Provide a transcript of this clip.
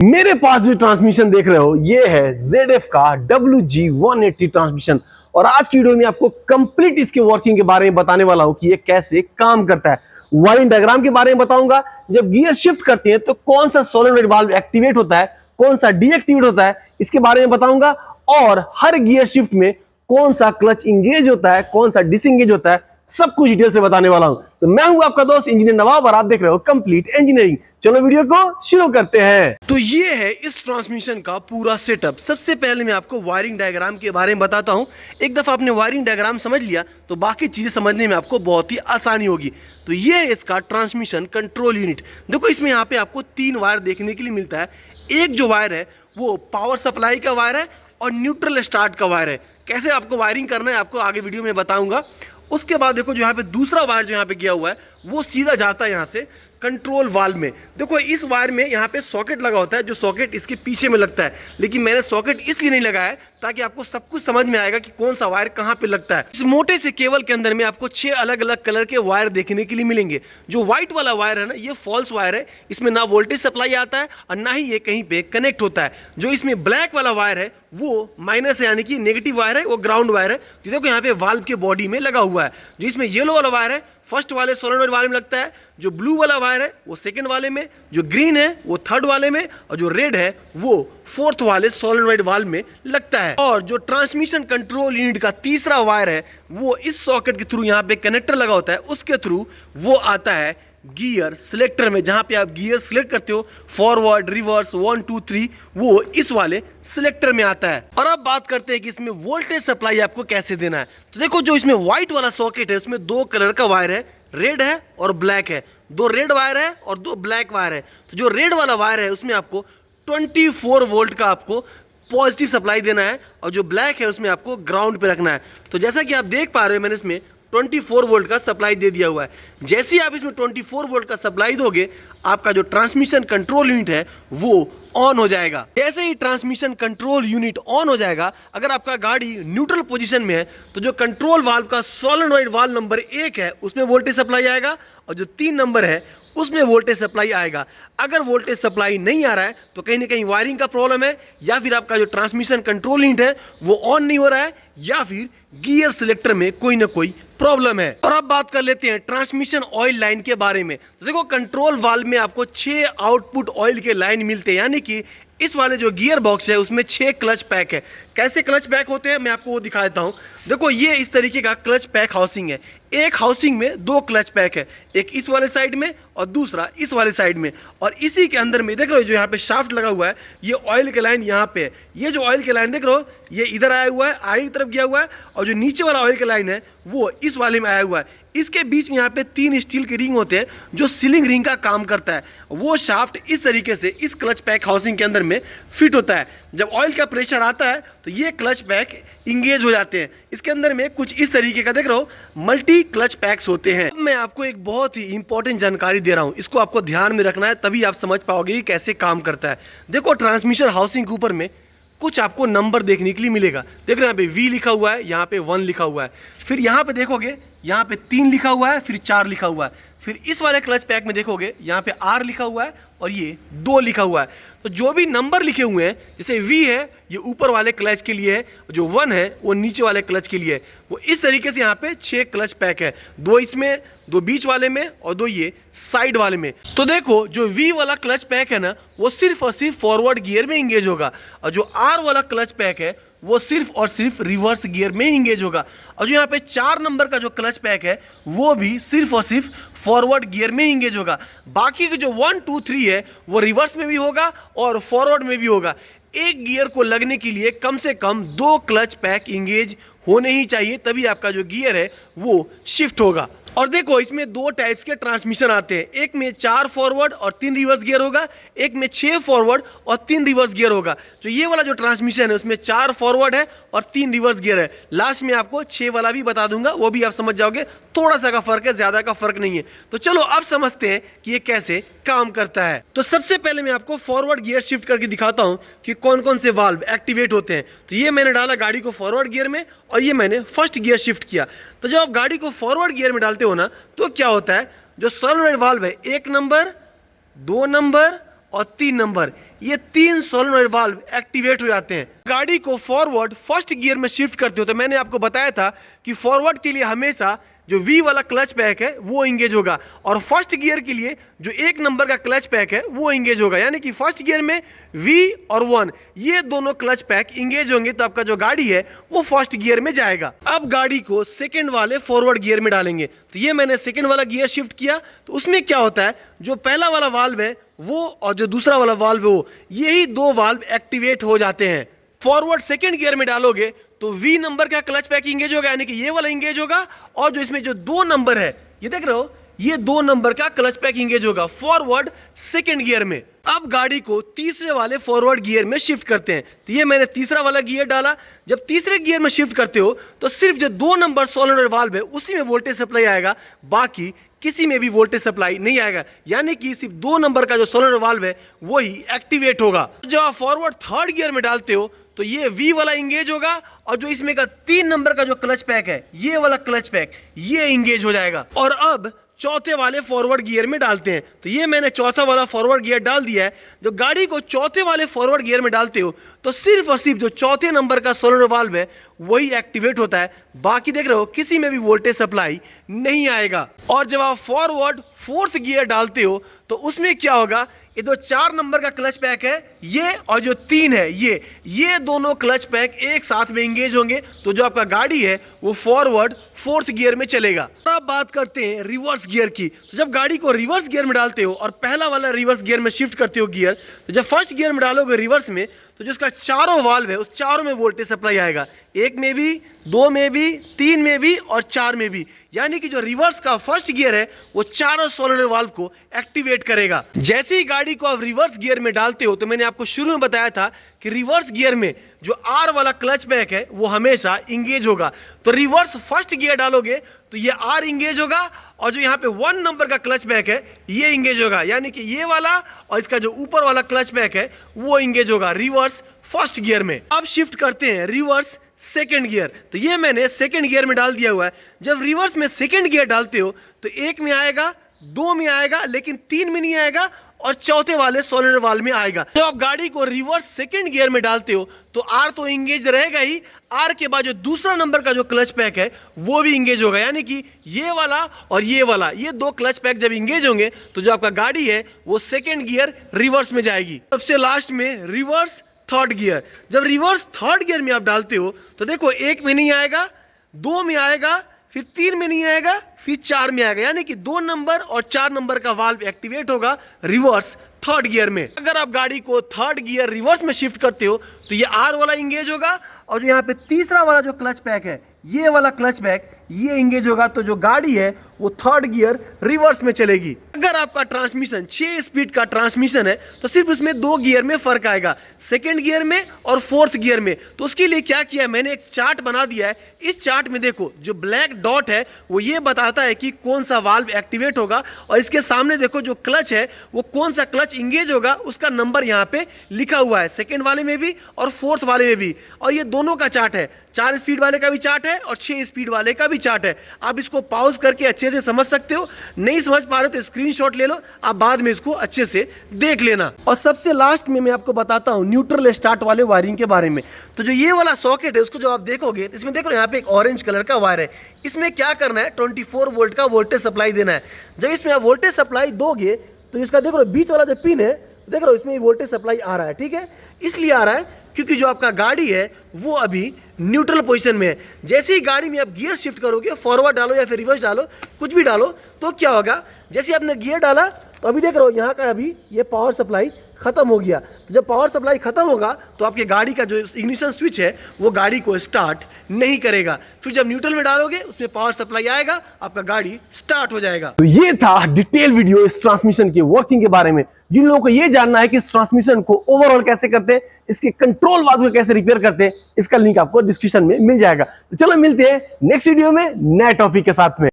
मेरे पास जो ट्रांसमिशन देख रहे हो ये है ZF का WG180 ट्रांसमिशन। और आज की वीडियो में आपको कंप्लीट इसके वर्किंग के बारे में बताने वाला हूं कि ये कैसे काम करता है। वायरिंग डायग्राम के बारे में बताऊंगा, जब गियर शिफ्ट करते हैं तो कौन सा सोलेनोइड वाल्व एक्टिवेट होता है, कौन सा डीएक्टिवेट होता है, इसके बारे में बताऊंगा। और हर गियर शिफ्ट में कौन सा क्लच इंगेज होता है, कौन सा डिसएंगेज होता है, सब कुछ डिटेल से बताने वाला हूं। तो मैं हूं आपका दोस्त इंजीनियर नवाब और आप देख रहे हो कंप्लीट इंजीनियरिंग। चलो वीडियो को शुरू करते हैं। तो ये है इस ट्रांसमिशन का पूरा सेटअप। सबसे पहले मैं आपको वायरिंग डायग्राम के बारे में बताता हूं। एक दफा आपने वायरिंग डायग्राम समझ लिया तो बाकी चीजें समझने में आपको बहुत ही आसानी होगी। तो ये है इसका ट्रांसमिशन कंट्रोल यूनिट। देखो इसमें यहाँ पे आपको 3 वायर देखने के लिए मिलता है। एक जो वायर है वो पावर सप्लाई का वायर है और न्यूट्रल स्टार्ट का वायर है। कैसे आपको वायरिंग करना है आपको आगे वीडियो में बताऊंगा। उसके बाद देखो जो यहाँ पे दूसरा वायर जो यहाँ पे गया हुआ है वो सीधा जाता है यहाँ से कंट्रोल वाल्व में। देखो इस वायर में यहाँ पे सॉकेट लगा होता है, जो सॉकेट इसके पीछे में लगता है, लेकिन मैंने सॉकेट इसलिए नहीं लगाया है ताकि आपको सब कुछ समझ में आएगा कि कौन सा वायर कहाँ पे लगता है। इस मोटे से केबल के अंदर में आपको 6 अलग अलग कलर के वायर देखने के लिए मिलेंगे। जो व्हाइट वाला वायर है ना, ये फॉल्स वायर है, इसमें ना वोल्टेज सप्लाई आता है और ना ही ये कहीं पे कनेक्ट होता है। जो इसमें ब्लैक वाला वायर है वो माइनस है, यानी कि नेगेटिव वायर है, वो ग्राउंड वायर है। तो देखो यहाँ पे वाल्व के बॉडी में लगा हुआ है। जो इसमें येलो वाला वायर है फर्स्ट वाले सोलेनोइड वाले में लगता है, जो ब्लू वाला वायर है वो सेकंड वाले में, जो ग्रीन है वो थर्ड वाले में, और जो रेड है वो फोर्थ वाले सोलेनोइड वाल्व में लगता है। और जो ट्रांसमिशन कंट्रोल यूनिट का तीसरा वायर है वो इस सॉकेट के थ्रू यहाँ पे कनेक्टर लगा होता है, उसके थ्रू वो आता है गियर सिलेक्टर में। जहां पे आप गियर सिलेक्ट करते हो फॉरवर्ड रिवर्स 1 2 3, वो इस वाले सिलेक्टर में आता है। और अब बात करते हैं कि इसमें वोल्टेज सप्लाई आपको कैसे देना है। तो देखो जो इसमें व्हाइट वाला सॉकेट है उसमें 2 कलर का वायर है, रेड है और ब्लैक है। 2 रेड वायर है और 2 ब्लैक वायर है। तो जो रेड वाला वायर है उसमें आपको 24 वोल्ट का आपको पॉजिटिव सप्लाई देना है, और जो ब्लैक है उसमें आपको ग्राउंड पे रखना है। तो जैसा कि आप देख पा रहे हो मैंने इसमें 24 वोल्ट का सप्लाई दे दिया हुआ है। जैसे ही आप इसमें 24 वोल्ट का सप्लाई दोगे आपका जो ट्रांसमिशन कंट्रोल यूनिट है वो ऑन हो जाएगा। जैसे ही ट्रांसमिशन कंट्रोल यूनिट ऑन हो जाएगा, अगर आपका गाड़ी न्यूट्रल पोजीशन में है तो जो कंट्रोल वाल्व का सोलेनोइड वाल्व नंबर 1 है उसमें वोल्टेज सप्लाई आएगा, और जो 3 नंबर है उसमें वोल्टेज सप्लाई आएगा। अगर वोल्टेज सप्लाई नहीं आ रहा है तो कहीं ना कहीं वायरिंग का प्रॉब्लम है, या फिर आपका जो ट्रांसमिशन कंट्रोल यूनिट है वो ऑन नहीं हो रहा है, या फिर गियर सिलेक्टर में कोई ना कोई प्रॉब्लम है। और अब बात कर लेते हैं ट्रांसमिशन ऑयल लाइन के बारे में। तो देखो कंट्रोल वाल्व में आपको 6 आउटपुट ऑयल के लाइन मिलते हैं, यानी कि इस वाले जो गियर बॉक्स है उसमें 6 क्लच पैक है। कैसे क्लच पैक होते हैं मैं आपको वो दिखा देता हूँ। देखो ये इस तरीके का क्लच पैक हाउसिंग है। एक हाउसिंग में 2 क्लच पैक है, एक इस वाले साइड में और दूसरा इस वाले साइड में। और इसी के अंदर में देख रहे हो जो यहाँ पे शाफ्ट लगा हुआ है, ये ऑयल के लाइन यहाँ पे है। ये जो ऑयल के लाइन देख रहे हो ये इधर आया हुआ है, आगे की तरफ गया हुआ है, और जो नीचे वाला ऑयल के लाइन है वो इस वाले में आया हुआ है। इसके बीच में यहाँ पे 3 स्टील के रिंग होते हैं जो सीलिंग रिंग का काम करता है। वो शाफ्ट इस तरीके से इस क्लच पैक हाउसिंग के अंदर में फिट होता है। जब ऑयल का प्रेशर आता है तो ये क्लच पैक इंगेज हो जाते हैं। इसके अंदर में कुछ इस तरीके का देख रहे हो मल्टी क्लच पैक्स होते हैं। मैं आपको एक बहुत ही इंपॉर्टेंट जानकारी दे रहा हूँ, इसको आपको ध्यान में रखना है, तभी आप समझ पाओगे कि कैसे काम करता है। देखो ट्रांसमिशन हाउसिंग के ऊपर में कुछ आपको नंबर देखने के लिए मिलेगा। देख रहे हैं यहाँ पे V लिखा हुआ है, यहाँ पे 1 लिखा हुआ है, फिर यहाँ पे देखोगे यहाँ पे 3 लिखा हुआ है, फिर 4 लिखा हुआ है, फिर इस वाले क्लच पैक में देखोगे यहाँ पे R लिखा हुआ है और ये 2 लिखा हुआ है। तो जो भी नंबर लिखे हुए हैं, जैसे V है ये ऊपर वाले क्लच के लिए है, जो 1 है वो नीचे वाले क्लच के लिए है। वो इस तरीके से यहाँ पे 6 क्लच पैक है, 2 इसमें, 2 बीच वाले में और 2 ये साइड वाले में। तो देखो जो V वाला क्लच पैक है ना वो सिर्फ और सिर्फ फॉरवर्ड गियर में इंगेज होगा, और जो R वाला क्लच पैक है वो सिर्फ और सिर्फ रिवर्स गियर में इंगेज होगा। और जो यहाँ पे 4 नंबर का जो क्लच पैक है वो भी सिर्फ और सिर्फ फॉरवर्ड गियर में इंगेज होगा। बाकी के जो 1 2 3 है वो रिवर्स में भी होगा और फॉरवर्ड में भी होगा। एक गियर को लगने के लिए कम से कम 2 क्लच पैक इंगेज होने ही चाहिए, तभी आपका जो गियर है वो शिफ्ट होगा। और देखो इसमें 2 टाइप्स के ट्रांसमिशन आते हैं, एक में 4 फॉरवर्ड और 3 रिवर्स गियर होगा, एक में 6 फॉरवर्ड और 3 रिवर्स गियर होगा। तो ये वाला जो ट्रांसमिशन है उसमें 4 फॉरवर्ड है और 3 रिवर्स गियर है। लास्ट में आपको 6 वाला भी बता दूंगा, वो भी आप समझ जाओगे। थोड़ा सा का फर्क है, ज्यादा का फर्क नहीं है। तो चलो अब समझते हैं कि ये कैसे काम करता है। तो सबसे पहले मैं आपको फॉरवर्ड गियर शिफ्ट करके दिखाता हूं कि कौन कौन से वाल्व एक्टिवेट होते हैं। तो ये मैंने डाला गाड़ी को फॉरवर्ड गियर में और ये मैंने फर्स्ट गियर शिफ्ट किया। तो जब आप गाड़ी को फॉरवर्ड गियर में डालते हो ना तो क्या होता है, जो सोलेनोइड वाल्व है 1 नंबर 2 नंबर और 3 नंबर, ये 3 सोलेनोइड वाल्व एक्टिवेट हो जाते हैं। गाड़ी को फॉरवर्ड फर्स्ट गियर में शिफ्ट करते हो तो मैंने आपको बताया था कि फॉरवर्ड के लिए हमेशा जो V वाला क्लच पैक है वो इंगेज होगा और फर्स्ट गियर के लिए जो 1 नंबर का क्लच पैक है वो इंगेज होगा, यानी कि फर्स्ट गियर में V और 1 ये दोनों क्लच पैक इंगेज होंगे तो आपका जो गाड़ी है वो फर्स्ट गियर में जाएगा। अब गाड़ी को सेकंड वाले फॉरवर्ड गियर में डालेंगे तो ये मैंने सेकंड वाला गियर शिफ्ट किया तो उसमें क्या होता है, जो पहला वाला वाल्व है वो और जो दूसरा वाला वाल्व है वो, यही 2 वाल्व एक्टिवेट हो जाते हैं। फॉरवर्ड सेकंड गियर में डालोगे तो V नंबर का क्लच पैक इंगेज होगा, यानी कि ये वाला इंगेज होगा और जो इसमें जो 2 नंबर है ये देख रहे हो, ये 2 नंबर का क्लच पैक इंगेज होगा फॉरवर्ड सेकंड गियर में। अब गाड़ी को तीसरे वाले फॉरवर्ड गियर में शिफ्ट करते हैं तो ये मैंने तीसरा वाला गियर डाला। जब तीसरे गियर में शिफ्ट करते हो तो सिर्फ जो 2 नंबर सोलेनोइड वाल्व है उसी में वोल्टेज सप्लाई आएगा, बाकी किसी में भी वोल्टेज सप्लाई नहीं आएगा, यानी कि सिर्फ 2 नंबर का जो सोलेनोइड वाल्व है वही एक्टिवेट होगा। जब आप फॉरवर्ड थर्ड गियर में डालते हो तो ये V वाला इंगेज होगा और जो इसमें का 3 नंबर का जो क्लच पैक है ये वाला क्लच पैक ये इंगेज हो जाएगा। और अब चौथे वाले फॉरवर्ड गियर में डालते हैं तो ये मैंने चौथा वाला फॉरवर्ड गियर डाल दिया है। जो गाड़ी को चौथे वाले फॉरवर्ड गियर में डालते हो तो सिर्फ और सिर्फ जो चौथे नंबर का सोलेनोइड वाल्व है वही एक्टिवेट होता है, बाकी देख रहे हो किसी में भी वोल्टेज सप्लाई नहीं आएगा। और जब आप फॉरवर्ड फोर्थ गियर डालते हो तो उसमें क्या होगा, ये जो 4 नंबर का क्लच पैक है ये और जो 3 है ये दोनों क्लच पैक एक साथ में इंगेज होंगे तो जो आपका गाड़ी है वो फॉरवर्ड फोर्थ गियर में चलेगा। अब बात करते हैं रिवर्स गियर की। तो जब गाड़ी को रिवर्स गियर में डालते हो और पहला वाला रिवर्स गियर में शिफ्ट करते हो गियर, तो जब फर्स्ट गियर में डालोगे रिवर्स में तो जिसका चारों वाल्व है उस चारों में वोल्टेज सप्लाई आएगा, 1 में भी, 2 में भी, 3 में भी और 4 में भी, यानी कि जो रिवर्स का फर्स्ट गियर है वो चारों सोलेनोइड वाल्व को एक्टिवेट करेगा। जैसे ही गाड़ी को आप रिवर्स गियर में डालते हो तो मैंने आपको शुरू में बताया था कि रिवर्स गियर में जो R वाला क्लच पैक है वो हमेशा इंगेज होगा। तो रिवर्स फर्स्ट गियर डालोगे तो ये R इंगेज होगा और जो यहाँ पे 1 नंबर का क्लच पैक है ये इंगेज होगा, यानी कि ये वाला और इसका जो ऊपर वाला क्लच पैक है वो इंगेज होगा रिवर्स फर्स्ट गियर में। अब शिफ्ट करते हैं रिवर्स सेकंड गियर। तो ये मैंने सेकंड गियर में डाल दिया हुआ है। जब रिवर्स में सेकंड गियर डालते हो तो 1 में आएगा, 2 में आएगा, लेकिन 3 में नहीं आएगा और चौथे वाले सोलेनोइड वाल्व में आएगा। जब आप गाड़ी को रिवर्स सेकंड गियर में डालते हो तो R तो इंगेज रहेगा ही, R के बाद जो दूसरा नंबर का जो क्लच पैक है वो भी इंगेज होगा, यानी कि ये वाला और ये वाला, ये 2 क्लच पैक जब इंगेज होंगे तो जो आपका गाड़ी है वो सेकंड गियर रिवर्स में जाएगी। सबसे लास्ट में रिवर्स थर्ड गियर। जब रिवर्स थर्ड गियर में आप डालते हो तो देखो 1 में नहीं आएगा, 2 में आएगा, फिर 3 में नहीं आएगा, फिर 4 में आएगा, यानी कि 2 नंबर और 4 नंबर का वाल्व एक्टिवेट होगा रिवर्स थर्ड गियर में। अगर आप गाड़ी को थर्ड गियर रिवर्स में शिफ्ट करते हो तो ये R वाला इंगेज होगा और जो यहाँ पे तीसरा वाला जो क्लच पैक है ये वाला क्लच पैक ये इंगेज होगा तो जो गाड़ी है वो थर्ड गियर रिवर्स में चलेगी। अगर आपका ट्रांसमिशन 6 स्पीड का ट्रांसमिशन है तो सिर्फ उसमें 2 गियर में फर्क आएगा, सेकंड गियर में और फोर्थ गियर में। तो उसके लिए क्या किया, मैंने एक चार्ट बना दिया है। इस चार्ट में देखो जो ब्लैक डॉट है वो ये बताता है कि कौन सा वाल्व एक्टिवेट होगा और इसके सामने देखो जो क्लच है वो कौन सा क्लच इंगेज होगा उसका नंबर यहाँ पे लिखा हुआ है, सेकंड वाले में भी और फोर्थ वाले में भी। और ये दोनों का चार्ट है, 4 स्पीड वाले का भी चार्ट है और 6 स्पीड वाले का भी चार्ट है। आप इसको पॉज करके अच्छे से समझ सकते हो, नहीं समझ पा रहे तो स्क्रीनशॉट ले लो, आप बाद में इसको अच्छे से देख लेना। और सबसे लास्ट में मैं आपको बताता हूँ न्यूट्रल स्टार्ट वाले वायरिंग के बारे में। तो जो ये वाला सॉकेट है उसको जो आप देखोगे इसमें देखो यहाँ पे एक ऑरेंज कलर का वायर है। इसमें क्या करना है, 24 वोल्ट का वोल्टेज सप्लाई देना है। जब इसमें आप वोल्टेज सप्लाई दोगे तो इसका देखो बीच वाला जो पिन है देख रहे हो इसमें वोल्टेज सप्लाई आ रहा है, ठीक है। इसलिए आ रहा है क्योंकि जो आपका गाड़ी है वो अभी न्यूट्रल पोजीशन में है। जैसे ही गाड़ी में आप गियर शिफ्ट करोगे, फॉरवर्ड डालो या फिर रिवर्स डालो, कुछ भी डालो, तो क्या होगा, जैसे आपने गियर डाला तो अभी देख रहे हो यहाँ का अभी ये पावर सप्लाई खत्म हो गया। तो जब पावर सप्लाई खत्म होगा तो आपके गाड़ी का जो इग्निशन स्विच है वो गाड़ी को स्टार्ट नहीं करेगा। फिर जब न्यूट्रल में डालोगे उसमें पावर सप्लाई आएगा, आपका गाड़ी स्टार्ट हो जाएगा। तो ये था डिटेल वीडियो इस ट्रांसमिशन की वर्किंग के बारे में। जिन लोगों को ये जानना है कि इस ट्रांसमिशन को ओवरऑल कैसे करते हैं, इसके कंट्रोल वाल्व को कैसे रिपेयर करते हैं, इसका लिंक आपको डिस्क्रिप्शन में मिल जाएगा। तो चलो मिलते हैं नेक्स्ट वीडियो में नए टॉपिक के साथ में।